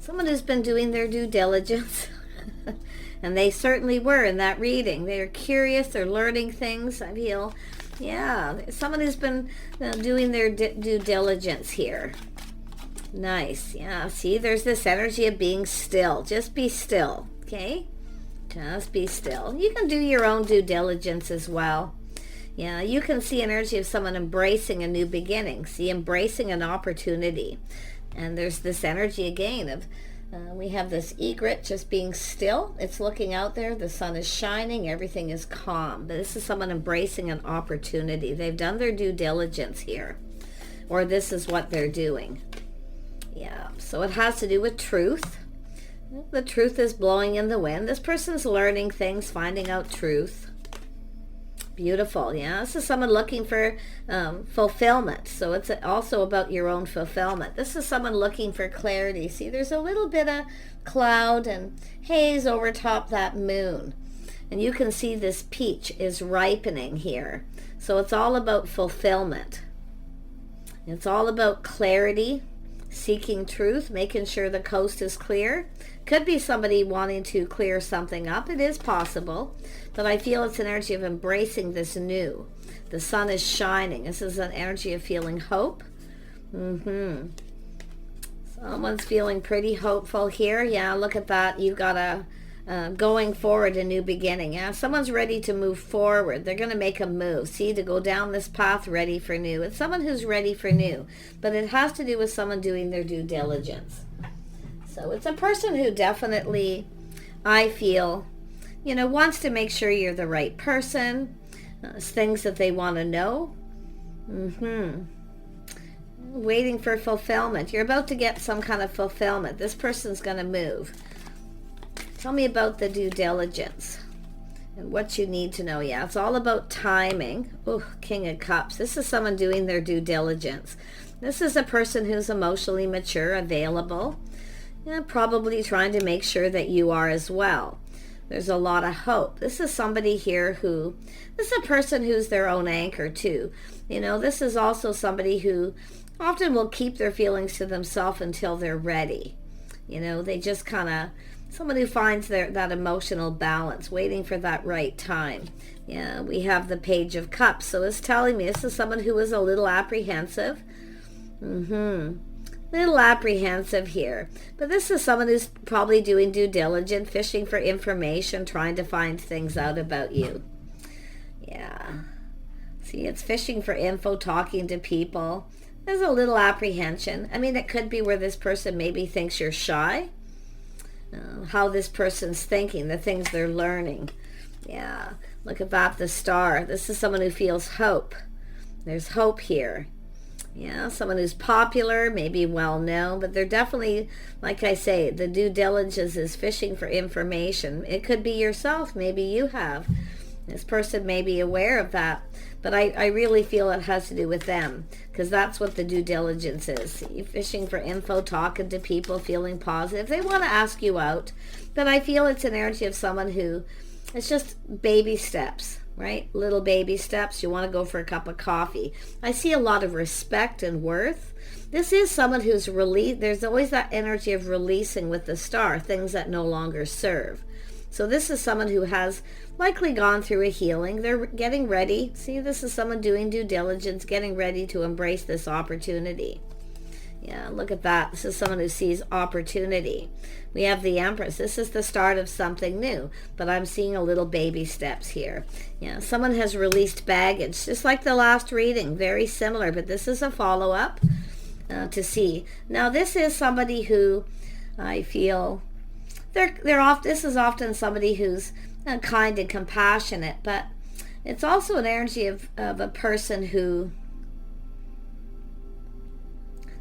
Someone who's been doing their due diligence. And they certainly were in that reading. They're curious, they're learning things, I feel. Yeah, someone who's been doing their due diligence here. Nice. Yeah, see, there's this energy of being still. Just be still, okay? Just be still. You can do your own due diligence as well. Yeah, you can see energy of someone embracing a new beginning. See, embracing an opportunity. And there's this energy again of, we have this egret just being still. It's looking out there. The sun is shining. Everything is calm. But this is someone embracing an opportunity. They've done their due diligence here. Or this is what they're doing. Yeah, so it has to do with truth. The truth is blowing in the wind. This person's learning things, finding out truth. Beautiful. Yeah, this is someone looking for fulfillment. So it's also about your own fulfillment. This is someone looking for clarity. See, there's a little bit of cloud and haze over top that moon. And you can see this peach is ripening here. So it's all about fulfillment. It's all about clarity, seeking truth, making sure the coast is clear. Could be somebody wanting to clear something up. It is possible. But I feel it's an energy of embracing this new. The sun is shining. This is an energy of feeling hope. Someone's feeling pretty hopeful here. Yeah, look at that. You've got a going forward, a new beginning. Yeah, someone's ready to move forward. They're going to make a move. See, to go down this path, ready for new. It's someone who's ready for new. But it has to do with someone doing their due diligence. So it's a person who definitely, I feel, wants to make sure you're the right person. Things that they want to know. Waiting for fulfillment. You're about to get some kind of fulfillment. This person's going to move. Tell me about the due diligence and what you need to know. Yeah, it's all about timing. Oh, King of Cups. This is someone doing their due diligence. This is a person who's emotionally mature, available. Probably trying to make sure that you are as well. There's a lot of hope. This is somebody here this is a person who's their own anchor too. This is also somebody who often will keep their feelings to themselves until they're ready. They just kind of, someone who finds that emotional balance, waiting for that right time. Yeah, we have the Page of Cups. So it's telling me this is someone who is a little apprehensive. Little apprehensive here. But this is someone who's probably doing due diligence, fishing for information, trying to find things out about you. Yeah. See, it's fishing for info, talking to people. There's a little apprehension. I mean, it could be where this person maybe thinks you're shy. How this person's thinking, the things they're learning. Yeah. Look at that, the star. This is someone who feels hope. There's hope here. Yeah, someone who's popular, maybe well known, but they're definitely, like I say, the due diligence is fishing for information. It could be yourself, maybe you have. This person may be aware of that, but I really feel it has to do with them, because that's what the due diligence is. You're fishing for info, talking to people, feeling positive. They want to ask you out, but I feel it's an energy of someone who, it's just baby steps. Right? Little baby steps. You want to go for a cup of coffee. I see a lot of respect and worth. This is someone who's released. There's always that energy of releasing with the star, things that no longer serve. So this is someone who has likely gone through a healing. They're getting ready. See, this is someone doing due diligence, getting ready to embrace this opportunity. Yeah, look at that. This is someone who sees opportunity. We have the Empress. This is the start of something new, but I'm seeing a little baby steps here. Yeah, someone has released baggage, just like the last reading, very similar, but this is a follow-up to see. Now, this is somebody who I feel this is often somebody who's kind and compassionate, but it's also an energy of a person who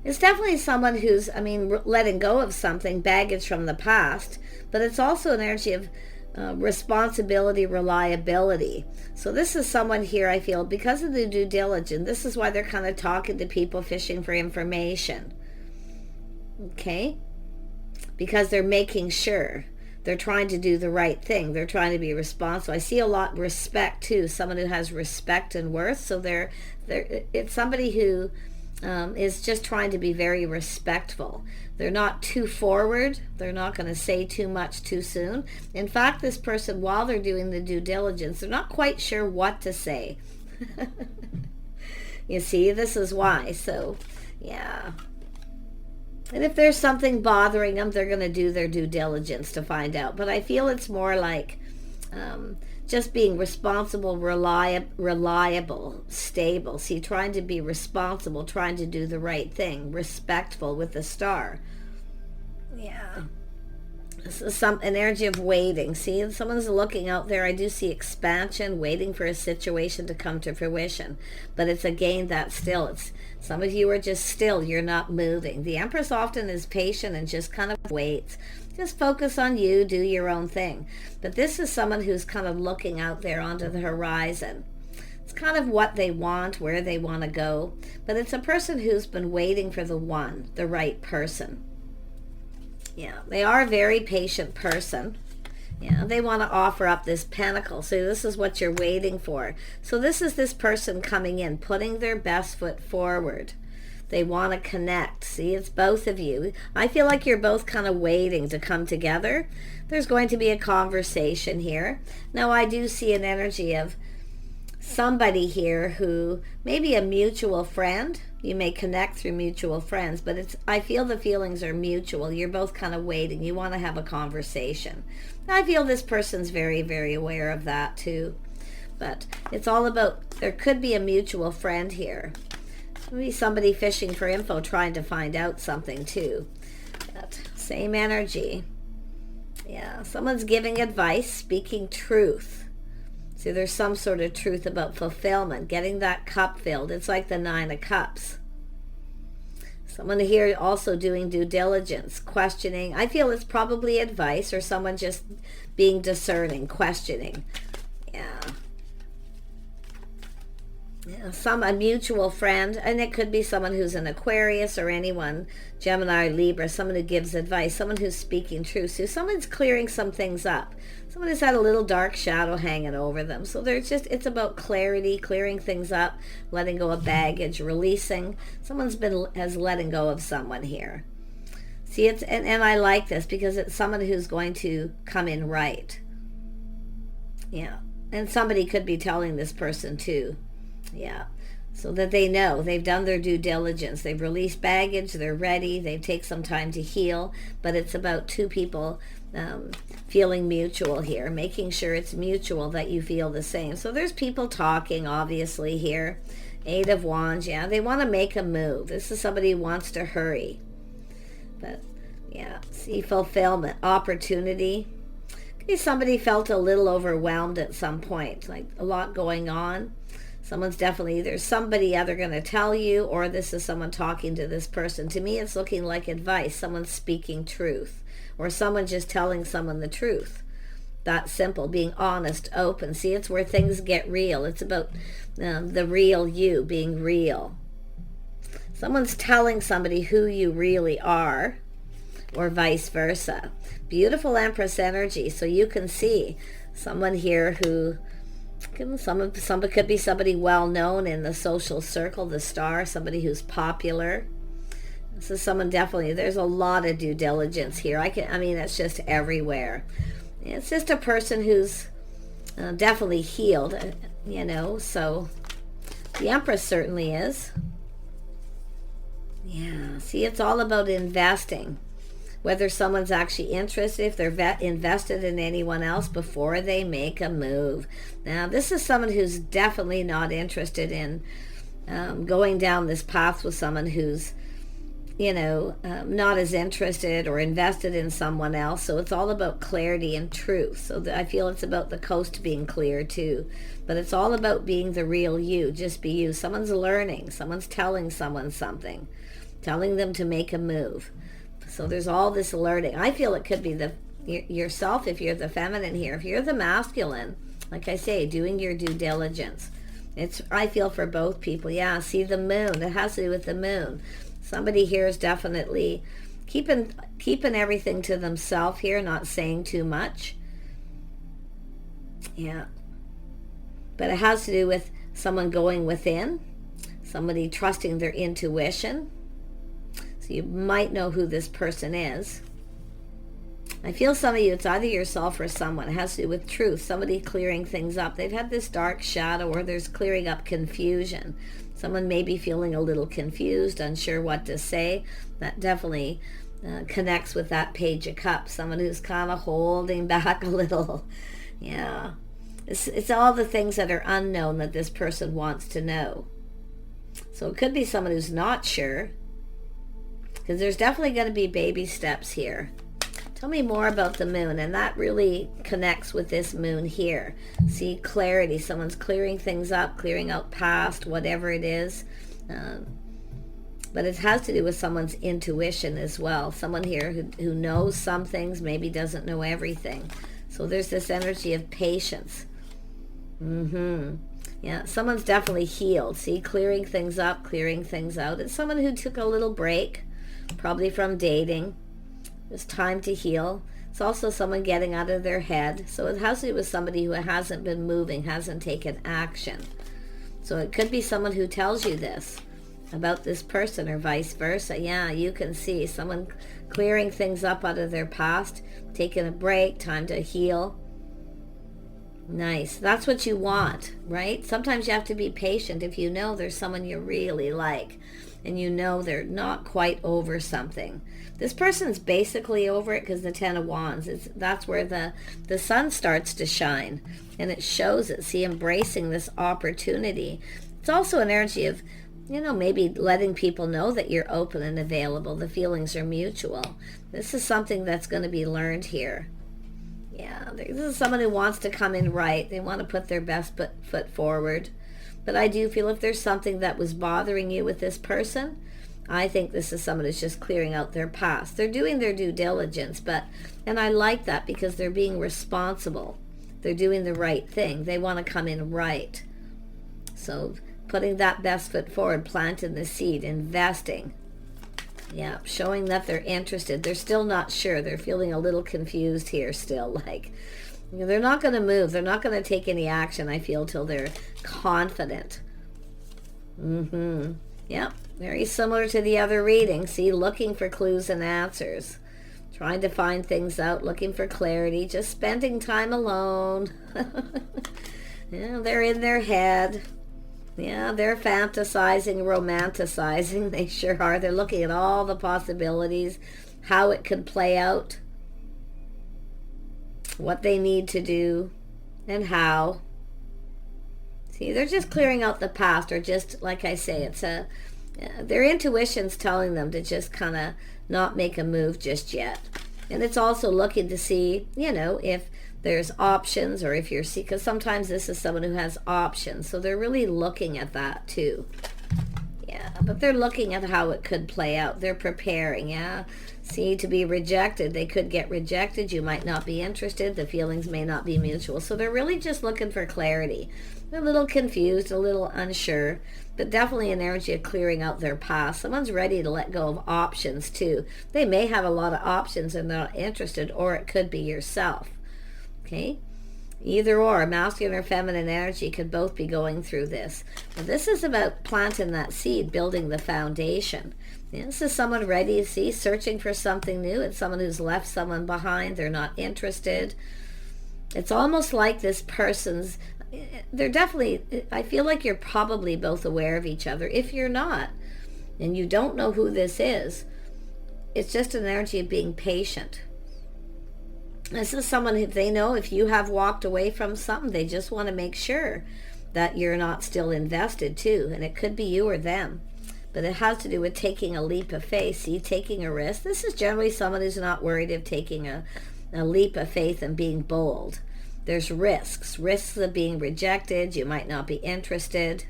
it's definitely someone who's, letting go of something, baggage from the past, but it's also an energy of responsibility, reliability. So this is someone here, I feel, because of the due diligence, this is why they're kind of talking to people, fishing for information. Okay? Because they're making sure. They're trying to do the right thing. They're trying to be responsible. I see a lot of respect, too. Someone who has respect and worth. So it's somebody who is just trying to be very respectful. They're not too forward. They're not going to say too much too soon. In fact, this person, while they're doing the due diligence, they're not quite sure what to say. You see, this is why. So, yeah. And if there's something bothering them, they're going to do their due diligence to find out. But I feel it's more like just being responsible, reliable, stable. See, trying to be responsible, trying to do the right thing, respectful with the star. Yeah. This is an energy of waiting. See, someone's looking out there. I do see expansion, waiting for a situation to come to fruition. But it's again that still. It's some of you are just still. You're not moving. The Empress often is patient and just kind of waits. Just focus on you, do your own thing. But this is someone who's kind of looking out there onto the horizon. It's kind of what they want, where they want to go. But it's a person who's been waiting for the one, the right person. Yeah, they are a very patient person. Yeah, they want to offer up this pentacle. So this is what you're waiting for. So this is this person coming in, putting their best foot forward. They want to connect. See, it's both of you. I feel like you're both kind of waiting to come together. There's going to be a conversation here. Now, I do see an energy of somebody here who may be a mutual friend. You may connect through mutual friends, but I feel the feelings are mutual. You're both kind of waiting. You want to have a conversation. I feel this person's very, very aware of that too. But it's all about, there could be a mutual friend here. Maybe somebody fishing for info, trying to find out something too. That same energy. Yeah, someone's giving advice, speaking truth. See, there's some sort of truth about fulfillment, getting that cup filled. It's like the Nine of Cups. Someone here also doing due diligence, questioning. I feel it's probably advice or someone just being discerning, questioning. Yeah. A mutual friend, and it could be someone who's an Aquarius or anyone, Gemini, Libra, someone who gives advice, someone who's speaking truth. So someone's clearing some things up. Someone has had a little dark shadow hanging over them. So it's about clarity, clearing things up, letting go of baggage, releasing. Has letting go of someone here. See, and I like this because it's someone who's going to come in right. Yeah, and somebody could be telling this person too. Yeah, so that they know they've done their due diligence. They've released baggage. They're ready. They take some time to heal. But it's about two people feeling mutual here, making sure it's mutual, that you feel the same. So there's people talking, obviously, here. Eight of Wands. Yeah, they want to make a move. This is somebody who wants to hurry. But, yeah, see, fulfillment, opportunity. Could be somebody felt a little overwhelmed at some point, like a lot going on. Someone's definitely, there's somebody either going to tell you, or this is someone talking to this person. To me, it's looking like advice. Someone's speaking truth, or someone just telling someone the truth. That simple, being honest, open. See, it's where things get real. It's about the real you, being real. Someone's telling somebody who you really are, or vice versa. Beautiful Empress energy. So you can see someone here who, somebody could be somebody well known in the social circle, the star, somebody who's popular. This is someone definitely, there's a lot of due diligence here. I mean, it's just everywhere. It's just a person who's definitely healed, so the Empress certainly is. Yeah, see, it's all about investing. Whether someone's actually interested, if they're invested in anyone else before they make a move. Now, this is someone who's definitely not interested in going down this path with someone who's, not as interested or invested in someone else. So it's all about clarity and truth. So I feel it's about the coast being clear too. But it's all about being the real you. Just be you. Someone's learning. Someone's telling someone something. Telling them to make a move. So there's all this learning. I feel it could be yourself if you're the feminine here. If you're the masculine, like I say, doing your due diligence. I feel for both people. Yeah, see the moon. It has to do with the moon. Somebody here is definitely keeping everything to themselves here, not saying too much. Yeah. But it has to do with someone going within. Somebody trusting their intuition. So you might know who this person is. I feel some of you, it's either yourself or someone. It has to do with truth. Somebody clearing things up. They've had this dark shadow, or there's clearing up confusion. Someone may be feeling a little confused, unsure what to say. That definitely connects with that Page of Cups. Someone who's kind of holding back a little. Yeah. It's all the things that are unknown that this person wants to know. So it could be someone who's not sure, because there's definitely going to be baby steps here. Tell me more about the moon, and that really connects with this moon here. See, clarity. Someone's clearing things up, clearing out past, whatever it is. But it has to do with someone's intuition as well. Someone here who knows some things, maybe doesn't know everything. So there's this energy of patience. Yeah, someone's definitely healed. See, clearing things up, clearing things out. It's someone who took a little break, probably from dating. It's time to heal. It's also someone getting out of their head. So it has to do with somebody who hasn't been moving, hasn't taken action. So it could be someone who tells you this about this person, or vice versa. Yeah, you can see someone clearing things up out of their past, taking a break, time to heal. Nice. That's what you want, right? Sometimes you have to be patient if you know there's someone you really like and you know they're not quite over something. This person's basically over it, because the Ten of Wands, that's where the sun starts to shine, and it shows it. See, embracing this opportunity. It's also an energy of, maybe letting people know that you're open and available. The feelings are mutual. This is something that's going to be learned here. Yeah, this is someone who wants to come in right. They want to put their best foot forward. But I do feel if there's something that was bothering you with this person, I think this is someone who's just clearing out their past. They're doing their due diligence, and I like that because they're being responsible. They're doing the right thing. They want to come in right. So putting that best foot forward, planting the seed, investing. Yeah, showing that they're interested. They're still not sure. They're feeling a little confused here still. They're not going to move. They're not going to take any action, I feel, till they're confident. Yeah, very similar to the other reading. See, looking for clues and answers. Trying to find things out, looking for clarity, just spending time alone. Yeah, they're in their head. Yeah, they're fantasizing, romanticizing. They sure are. They're looking at all the possibilities, how it could play out, what they need to do, and how. See, they're just clearing out the past, or just, like I say, their intuition's telling them to just kind of not make a move just yet. And it's also looking to see, if there's options, or if because sometimes this is someone who has options. So they're really looking at that too. Yeah, but they're looking at how it could play out. They're preparing, yeah. See, to be rejected. They could get rejected. You might not be interested. The feelings may not be mutual. So they're really just looking for clarity. They're a little confused, a little unsure, but definitely an energy of clearing out their past. Someone's ready to let go of options too. They may have a lot of options and they're not interested, or it could be yourself. Okay? Either or, masculine or feminine energy could both be going through this. But this is about planting that seed, building the foundation. This is someone ready to see, searching for something new. It's someone who's left someone behind. They're not interested. It's almost like this person's, they're definitely, I feel like you're probably both aware of each other. If you're not, and you don't know who this is, it's just an energy of being patient. This is someone, if they know if you have walked away from something, they just want to make sure that you're not still invested too. And it could be you or them. But it has to do with taking a leap of faith. See, taking a risk. This is generally someone who's not worried of taking a leap of faith and being bold. There's risks. Risks of being rejected. You might not be interested.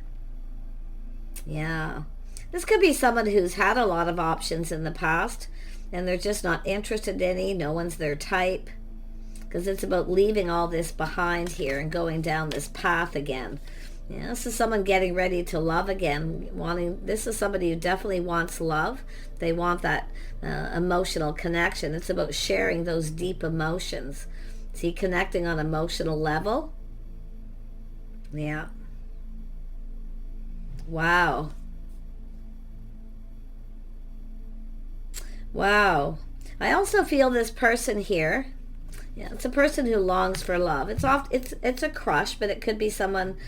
Yeah. This could be someone who's had a lot of options in the past and they're just not interested in any. No one's their type. Because it's about leaving all this behind here and going down this path again. Yeah, this is someone getting ready to love again. This is somebody who definitely wants love. They want that emotional connection. It's about sharing those deep emotions. See, connecting on emotional level. Yeah. Wow. Wow. I also feel this person here. Yeah, it's a person who longs for love. It's a crush, but it could be someone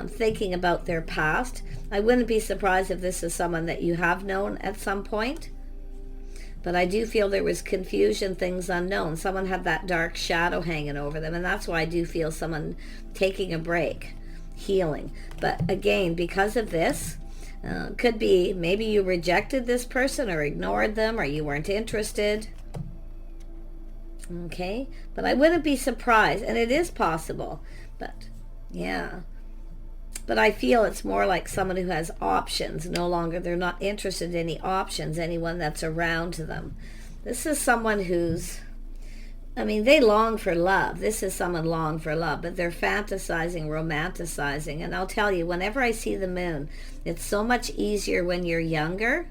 thinking about their past. I wouldn't be surprised if this is someone that you have known at some point. But I do feel there was confusion, things unknown. Someone had that dark shadow hanging over them, and that's why I do feel someone taking a break, healing. But again, because of this, could be maybe you rejected this person or ignored them or you weren't interested. Okay, but I wouldn't be surprised, and it is possible. But yeah, but I feel it's more like someone who has options. No longer, they're not interested in any options, anyone that's around them. This is someone who's, I mean, they long for love. This is someone long for love, but they're fantasizing, romanticizing. And I'll tell you, whenever I see the moon, it's so much easier when you're younger.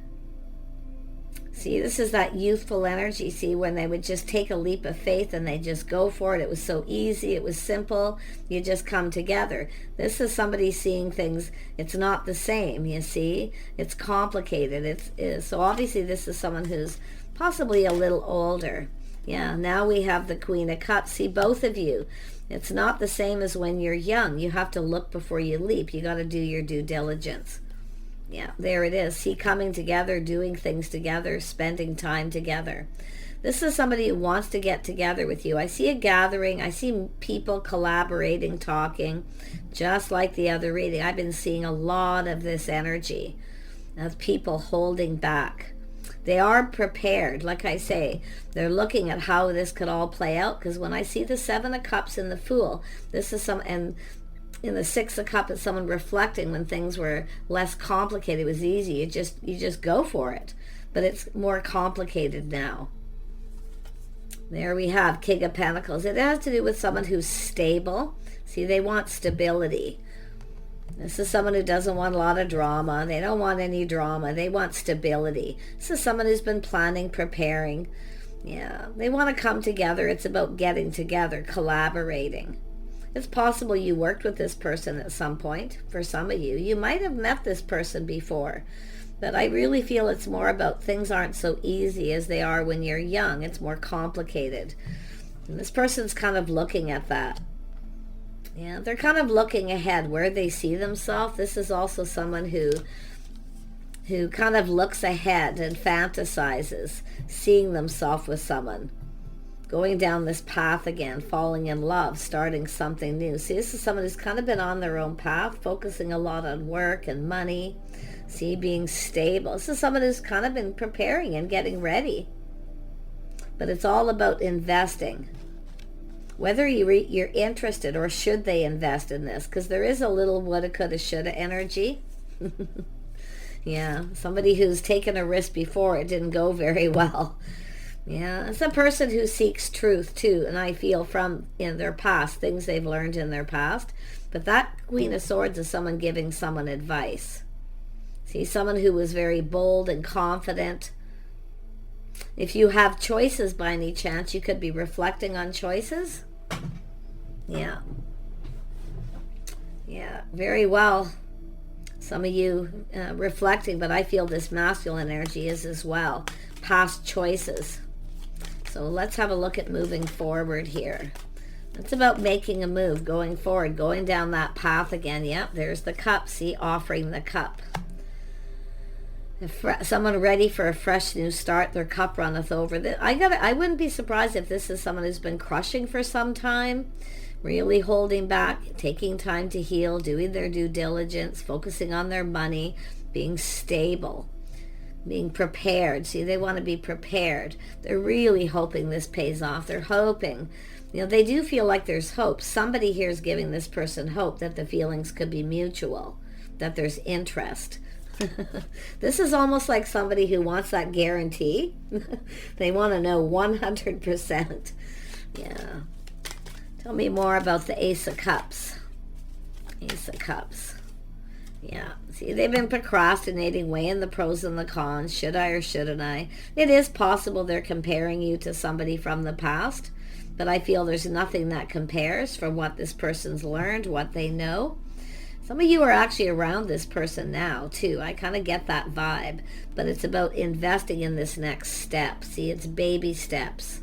See, this is that youthful energy. See, when they would just take a leap of faith and they just go for it. It was so easy. It was simple. You just come together. This is somebody seeing things. It's not the same, you see. It's complicated. So obviously this is someone who's possibly a little older. Yeah, now we have the Queen of Cups. See, both of you. It's not the same as when you're young. You have to look before you leap. You got to do your due diligence. Yeah, there it is. See, coming together, doing things together, spending time together. This is somebody who wants to get together with you. I see a gathering. I see people collaborating, talking, just like the other reading. I've been seeing a lot of this energy of people holding back. They are prepared. Like I say, they're looking at how this could all play out, because when I see the Seven of Cups and the Fool, this is and in the Six of Cups, it's someone reflecting when things were less complicated. It was easy. You just go for it. But it's more complicated now. There we have King of Pentacles. It has to do with someone who's stable. See, they want stability. This is someone who doesn't want a lot of drama. They don't want any drama. They want stability. This is someone who's been planning, preparing. Yeah, they want to come together. It's about getting together, collaborating. It's possible you worked with this person at some point. For some of you, you might have met this person before. But I really feel it's more about things aren't so easy as they are when you're young. It's more complicated. And this person's kind of looking at that. Yeah, they're kind of looking ahead where they see themselves. This is also someone who kind of looks ahead and fantasizes, seeing themselves with someone. Going down this path again, falling in love, starting something new. See, this is someone who's kind of been on their own path, focusing a lot on work and money. See, being stable. This is someone who's kind of been preparing and getting ready. But it's all about investing. Whether you're interested or should they invest in this, because there is a little woulda, coulda, shoulda energy. Yeah, somebody who's taken a risk before, it didn't go very well. Yeah, it's a person who seeks truth too, and I feel from in their past, things they've learned in their past. But that Queen of Swords is someone giving someone advice. See, someone who was very bold and confident. If you have choices by any chance, you could be reflecting on choices. Yeah. Yeah, very well. Some of you reflecting, but I feel this masculine energy is as well. Past choices. So let's have a look at moving forward here. It's about making a move, going forward, going down that path again. Yep, there's the cup. See, offering the cup. If someone ready for a fresh new start, their cup runneth over. I wouldn't be surprised if this is someone who's been crushing for some time, really holding back, taking time to heal, doing their due diligence, focusing on their money, being stable, being prepared. See, they want to be prepared. They're really hoping this pays off. They're hoping. You know, they do feel like there's hope. Somebody here is giving this person hope that the feelings could be mutual, that there's interest. This is almost like somebody who wants that guarantee. They want to know 100%. Yeah. Tell me more about the Ace of Cups. Ace of Cups. Yeah. See, they've been procrastinating, weighing the pros and the cons. Should I or shouldn't I? It is possible they're comparing you to somebody from the past, but I feel there's nothing that compares from what this person's learned, what they know. Some of you are actually around this person now, too. I kind of get that vibe. But it's about investing in this next step. See, it's baby steps.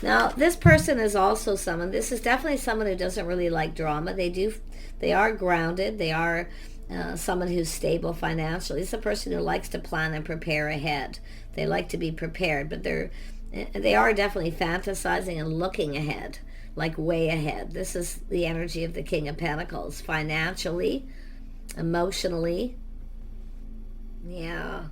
Now, this person is also someone, this is definitely someone who doesn't really like drama. They are grounded. They are someone who's stable financially. It's a person who likes to plan and prepare ahead. They like to be prepared, but they are definitely fantasizing and looking ahead. Like way ahead. This is the energy of the King of Pentacles. Financially, emotionally. Yeah.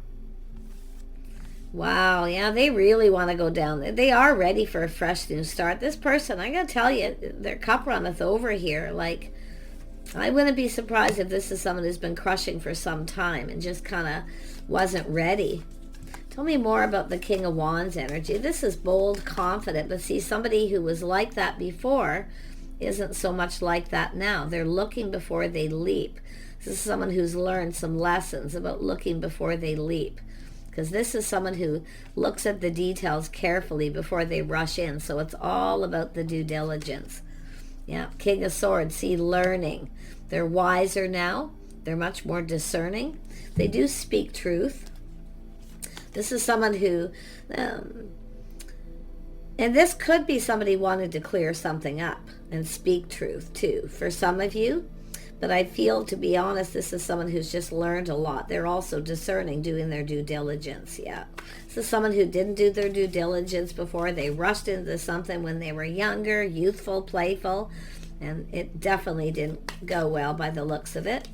Wow. Yeah, they really want to go down there. They are ready for a fresh new start. This person, I gotta tell you, their cup runneth over here. Like, I wouldn't be surprised if this is someone who's been crushing for some time and just kind of wasn't ready. Tell me more about the King of Wands energy. This is bold, confident, but see, somebody who was like that before isn't so much like that now. They're looking before they leap. This is someone who's learned some lessons about looking before they leap. Because this is someone who looks at the details carefully before they rush in. So it's all about the due diligence. Yeah, King of Swords, see, learning. They're wiser now. They're much more discerning. They do speak truth. This is someone who, and this could be somebody wanted to clear something up and speak truth too, for some of you. But I feel, to be honest, this is someone who's just learned a lot. They're also discerning, doing their due diligence, yeah. This is someone who didn't do their due diligence before. They rushed into something when they were younger, youthful, playful, and it definitely didn't go well by the looks of it.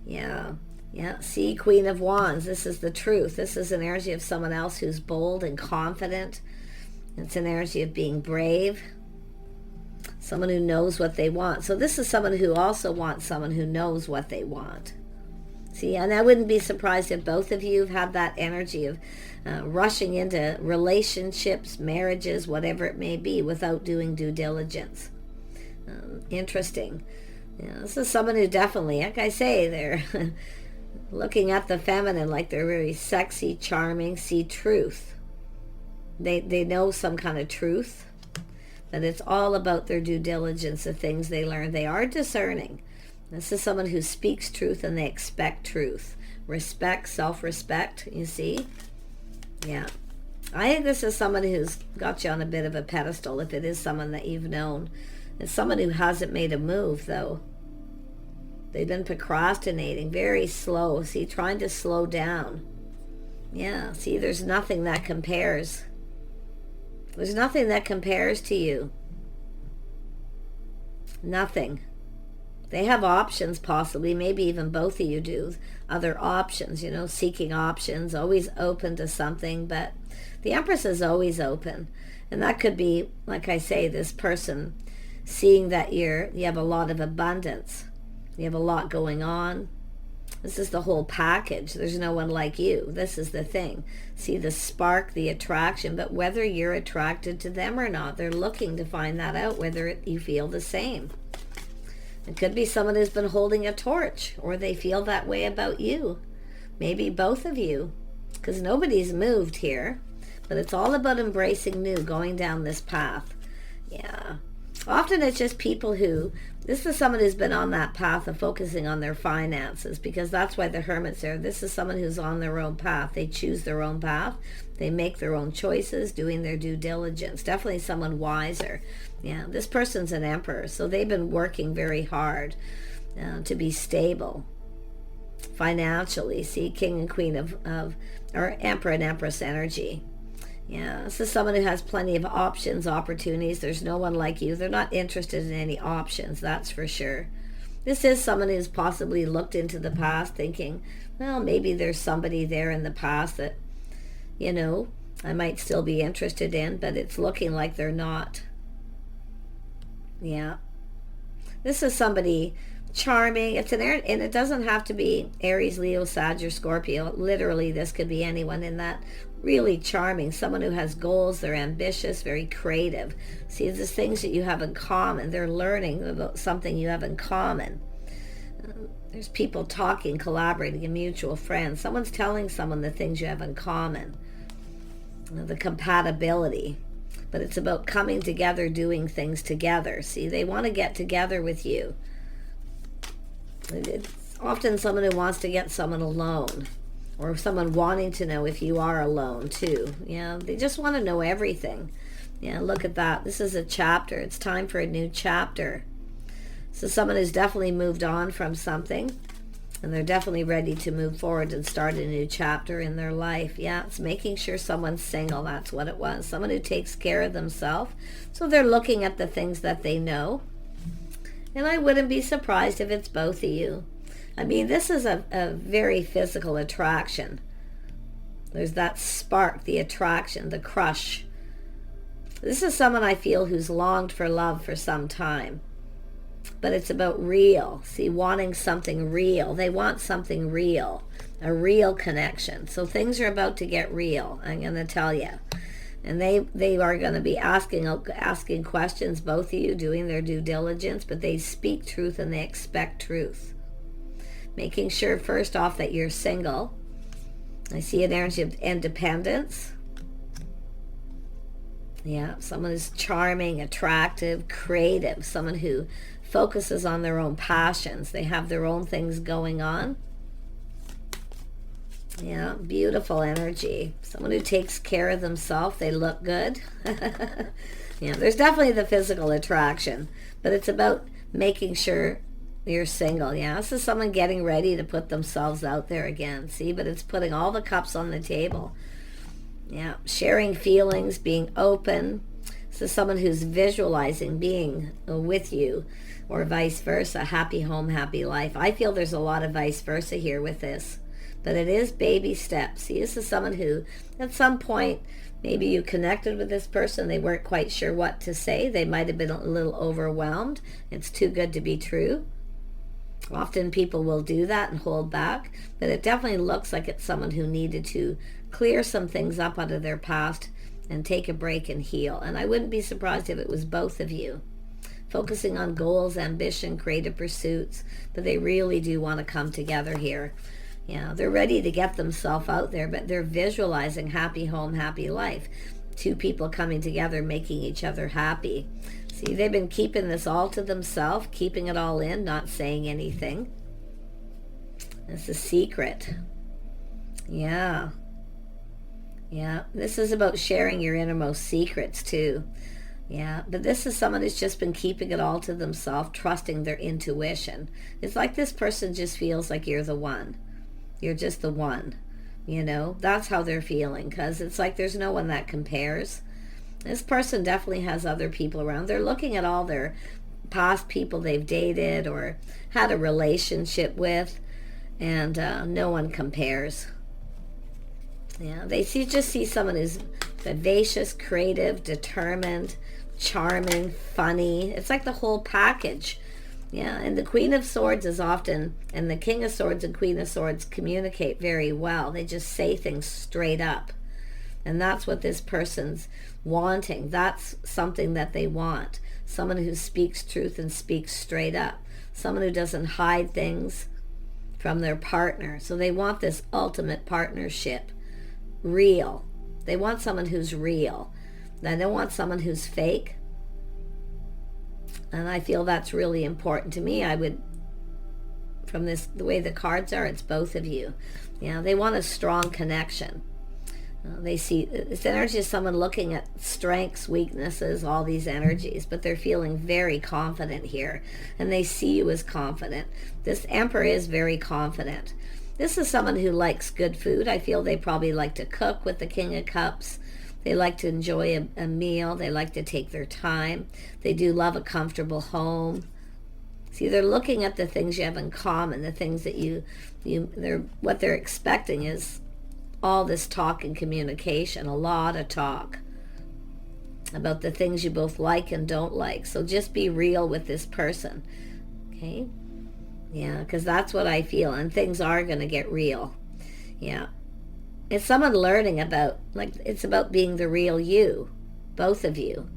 Yeah. Yeah, see, Queen of Wands, this is the truth. This is an energy of someone else who's bold and confident. It's an energy of being brave. Someone who knows what they want. So this is someone who also wants someone who knows what they want. See, and I wouldn't be surprised if both of you have had that energy of rushing into relationships, marriages, whatever it may be, without doing due diligence. Interesting. Yeah, this is someone who definitely, like I say, they're looking at the feminine like they're very sexy, charming, see truth. They know some kind of truth, but it's all about their due diligence, the things they learn. They are discerning. This is someone who speaks truth and they expect truth. Respect, self-respect, you see? Yeah. I think this is someone who's got you on a bit of a pedestal, if it is someone that you've known. It's someone who hasn't made a move, though. They've been procrastinating, very slow. See, trying to slow down. Yeah, see, there's nothing that compares. There's nothing that compares to you. Nothing. They have options, possibly. Maybe even both of you do. Other options, you know, seeking options, always open to something. But the Empress is always open. And that could be, like I say, this person seeing that you have a lot of abundance. You have a lot going on. This is the whole package. There's no one like you. This is the thing. See the spark, the attraction, but whether you're attracted to them or not, they're looking to find that out, whether you feel the same. It could be someone who's been holding a torch, or they feel that way about you. Maybe both of you, because nobody's moved here, but it's all about embracing new, going down this path. Yeah. Often it's just people who, this is someone who's been on that path of focusing on their finances, because that's why the Hermit's there. This is someone who's on their own path. They choose their own path. They make their own choices, doing their due diligence. Definitely someone wiser. Yeah, this person's an Emperor, so they've been working very hard to be stable financially. See, King and Queen or Emperor and Empress energy. Yeah, this is someone who has plenty of options, opportunities. There's no one like you. They're not interested in any options, that's for sure. This is someone who's possibly looked into the past thinking, well, maybe there's somebody there in the past that, you know, I might still be interested in, but it's looking like they're not. Yeah. This is somebody charming. It's an air, and it doesn't have to be Aries, Leo, Sag, or Scorpio. Literally, this could be anyone in that. Really charming, someone who has goals, they're ambitious, very creative. See, there's things that you have in common. They're learning about something you have in common. There's people talking, collaborating, and mutual friends. Someone's telling someone the things you have in common. The compatibility. But it's about coming together, doing things together. See, they want to get together with you. It's often someone who wants to get someone alone, or someone wanting to know if you are alone too. Yeah, they just want to know everything. Yeah, look at that. This is a chapter. It's time for a new chapter. So someone who's definitely moved on from something, and they're definitely ready to move forward and start a new chapter in their life. Yeah, it's making sure someone's single. That's what it was. Someone who takes care of themselves. So they're looking at the things that they know. And I wouldn't be surprised if it's both of you. I mean, this is a very physical attraction. There's that spark, the attraction, the crush. This is someone I feel who's longed for love for some time. But it's about real. See, wanting something real. They want something real. A real connection. So things are about to get real, I'm going to tell you. And they are going to be asking questions, both of you, doing their due diligence, but they speak truth and they expect truth. Making sure, first off, that you're single. I see an energy of independence. Yeah, someone who's charming, attractive, creative, someone who focuses on their own passions. They have their own things going on. Yeah, beautiful energy. Someone who takes care of themselves. They look good. Yeah, there's definitely the physical attraction, but it's about making sure you're single. Yeah, this is someone getting ready to put themselves out there again. See, but it's putting all the cups on the table. Yeah, sharing feelings, being open. This is someone who's visualizing being with you, or vice versa. Happy home, happy life. I feel there's a lot of vice versa here with this. But it is baby steps. See, this is someone who, at some point, maybe you connected with this person. They weren't quite sure what to say. They might have been a little overwhelmed. It's too good to be true. Often people will do that and hold back. But it definitely looks like it's someone who needed to clear some things up out of their past and take a break and heal. And I wouldn't be surprised if it was both of you. Focusing on goals, ambition, creative pursuits. But they really do want to come together here. Yeah, they're ready to get themselves out there, but they're visualizing happy home, happy life. Two people coming together, making each other happy. See, they've been keeping this all to themselves, keeping it all in, not saying anything. It's a secret. Yeah. Yeah, this is about sharing your innermost secrets too. Yeah, but this is someone who's just been keeping it all to themselves, trusting their intuition. It's like this person just feels like you're the one. You're just the one, you know. That's how they're feeling, because it's like there's no one that compares. This person definitely has other people around. They're looking at all their past people they've dated or had a relationship with, and no one compares. Yeah, they just see someone who's vivacious, creative, determined, charming, funny. It's like the whole package. Yeah, and the Queen of Swords is often, and the King of Swords and Queen of Swords communicate very well. They just say things straight up. And that's what this person's wanting. That's something that they want. Someone who speaks truth and speaks straight up. Someone who doesn't hide things from their partner. So they want this ultimate partnership. Real. They want someone who's real. They don't want someone who's fake. And I feel that's really important to me. I would, from this, the way the cards are, it's both of you. Yeah, they want a strong connection. They see, this energy is someone looking at strengths, weaknesses, all these energies, but they're feeling very confident here. And they see you as confident. This Emperor is very confident. This is someone who likes good food. I feel they probably like to cook with the King of Cups. They like to enjoy a meal. They like to take their time. They do love a comfortable home. See, they're looking at the things you have in common, the things that what they're expecting is all this talk and communication, a lot of talk about the things you both like and don't like. So just be real with this person, okay? Yeah, because that's what I feel, and things are going to get real. Yeah. It's someone learning about, like, it's about being the real you, both of you.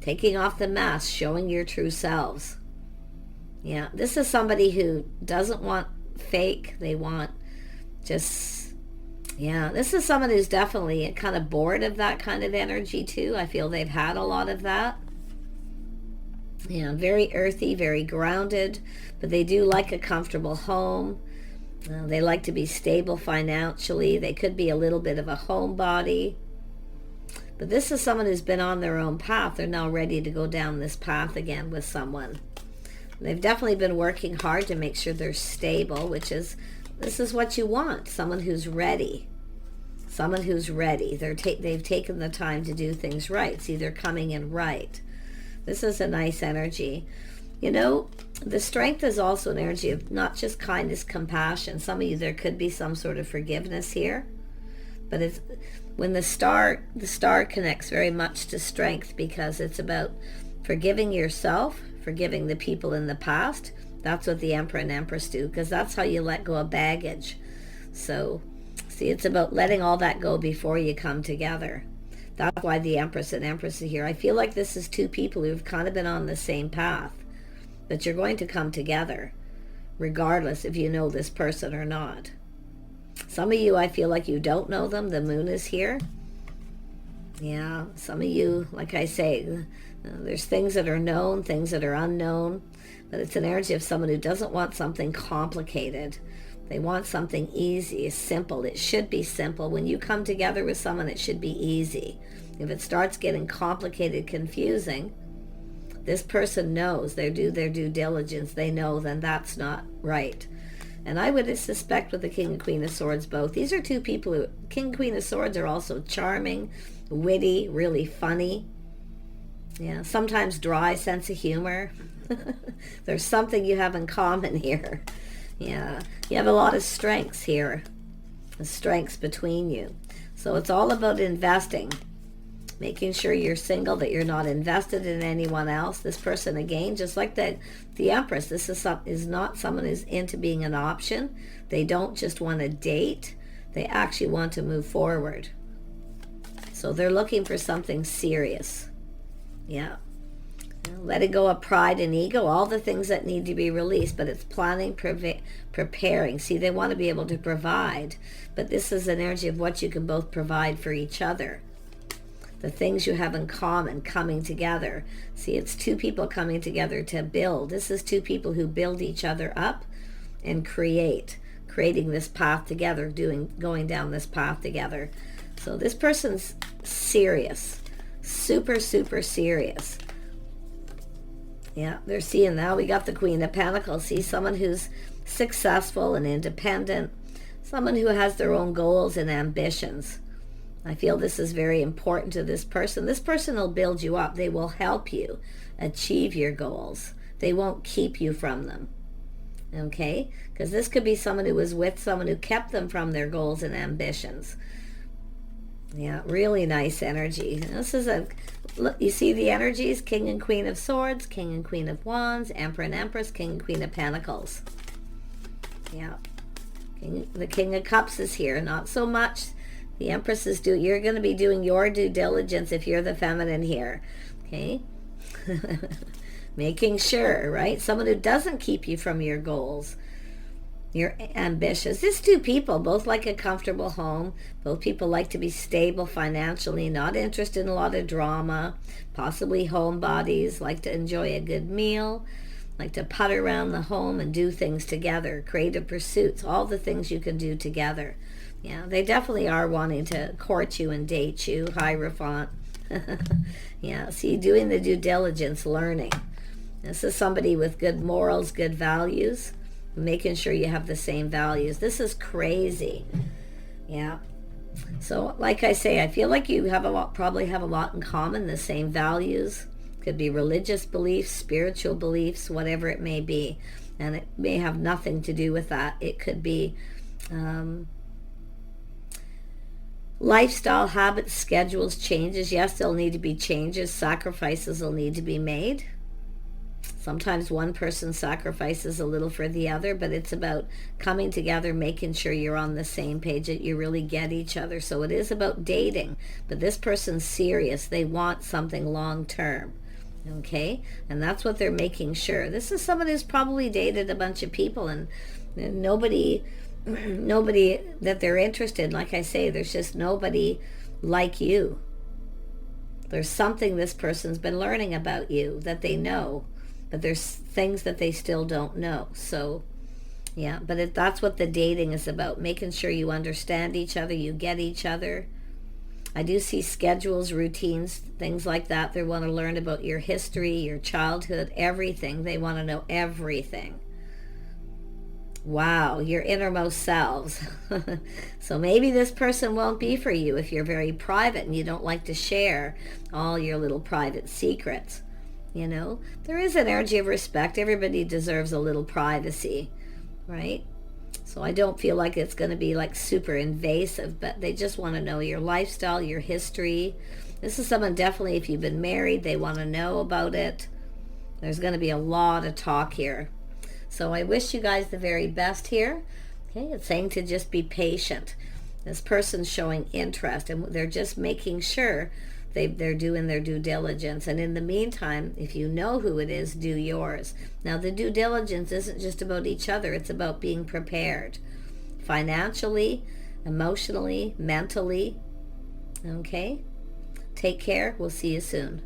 Taking off the mask, showing your true selves. Yeah, this is somebody who doesn't want fake. They want just, yeah, this is someone who's definitely kind of bored of that kind of energy too. I feel they've had a lot of that. Yeah, very earthy, very grounded, but they do like a comfortable home. They like to be stable financially. They could be a little bit of a homebody. But this is someone who's been on their own path. They're now ready to go down this path again with someone. They've definitely been working hard to make sure they're stable, this is what you want, someone who's ready. Someone who's ready. They've taken the time to do things right. See, they're coming in right. This is a nice energy. You know, the strength is also an energy of not just kindness, compassion. Some of you, there could be some sort of forgiveness here. But it's when the star connects very much to strength, because it's about forgiving yourself, forgiving the people in the past. That's what the Emperor and Empress do, because that's how you let go of baggage. So, see, it's about letting all that go before you come together. That's why the Empress and Empress are here. I feel like this is two people who've kind of been on the same path, but you're going to come together, regardless if you know this person or not. Some of you, I feel like you don't know them. The moon is here. Yeah, some of you, like I say, there's things that are known, things that are unknown, but it's an energy of someone who doesn't want something complicated. They want something easy, simple. It should be simple. When you come together with someone, it should be easy. If it starts getting complicated, confusing, this person knows, they do their due diligence, they know then that's not right. And I would suspect with the King and Queen of Swords both, these are two people who, King and Queen of Swords are also charming, witty, really funny. Yeah, sometimes dry sense of humor. There's something you have in common here. Yeah, you have a lot of strengths here, the strengths between you. So it's all about investing, making sure you're single, that you're not invested in anyone else. This person, again, just like the Empress, this is not someone who's into being an option. They don't just want to date. They actually want to move forward. So they're looking for something serious. Yeah. Letting go of pride and ego, all the things that need to be released, but it's planning, preparing. See, they want to be able to provide, but this is an energy of what you can both provide for each other. The things you have in common coming together. See, it's two people coming together to build. This is two people who build each other up and creating this path together, going down this path together. So this person's serious, super, super serious. Yeah, they're seeing now. We got the Queen of Pentacles. See, someone who's successful and independent, someone who has their own goals and ambitions. I feel this is very important to this person. This person will build you up. They will help you achieve your goals. They won't keep you from them. Okay? Because this could be someone who was with someone who kept them from their goals and ambitions. Yeah, really nice energy. This is look, you see the energies? King and Queen of Swords, King and Queen of Wands, Emperor and Empress, King and Queen of Pentacles. Yeah. The King of Cups is here. Not so much. The Empress is you're going to be doing your due diligence if you're the feminine here. Okay? Making sure, right? Someone who doesn't keep you from your goals. You're ambitious. These two people both like a comfortable home. Both people like to be stable financially, not interested in a lot of drama, possibly homebodies, like to enjoy a good meal, like to putter around the home and do things together, creative pursuits, all the things you can do together. Yeah, they definitely are wanting to court you and date you, Hierophant. Yeah, see, doing the due diligence, learning. This is somebody with good morals, good values, making sure you have the same values. This is crazy. Yeah. So, like I say, I feel like you probably have a lot in common, the same values. Could be religious beliefs, spiritual beliefs, whatever it may be. And it may have nothing to do with that. It could be lifestyle, habits, schedules, changes. Yes, there'll need to be changes. Sacrifices will need to be made. Sometimes one person sacrifices a little for the other, but it's about coming together, making sure you're on the same page, that you really get each other. So it is about dating, but this person's serious. They want something long term. Okay? And that's what they're making sure. This is someone who's probably dated a bunch of people, and nobody that they're interested in. Like I say, there's just nobody like you. There's something this person's been learning about you that they know. but there's things that they still don't know. So yeah, but that's what the dating is about, making sure you understand each other, you get each other. I do see schedules, routines, things like that. They want to learn about your history, your childhood, everything. They want to know everything. Wow, your innermost selves. So maybe this person won't be for you if you're very private and you don't like to share all your little private secrets. You know, there is an energy of respect. Everybody deserves a little privacy, right? So I don't feel like it's going to be like super invasive, but they just want to know your lifestyle, your history. This is someone definitely, if you've been married, they want to know about it. There's going to be a lot of talk here. So I wish you guys the very best here. Okay, it's saying to just be patient. This person's showing interest, and they're just making sure they're doing their due diligence. And in the meantime, if you know who it is, do yours. Now, the due diligence isn't just about each other. It's about being prepared financially, emotionally, mentally. Okay? Take care. We'll see you soon.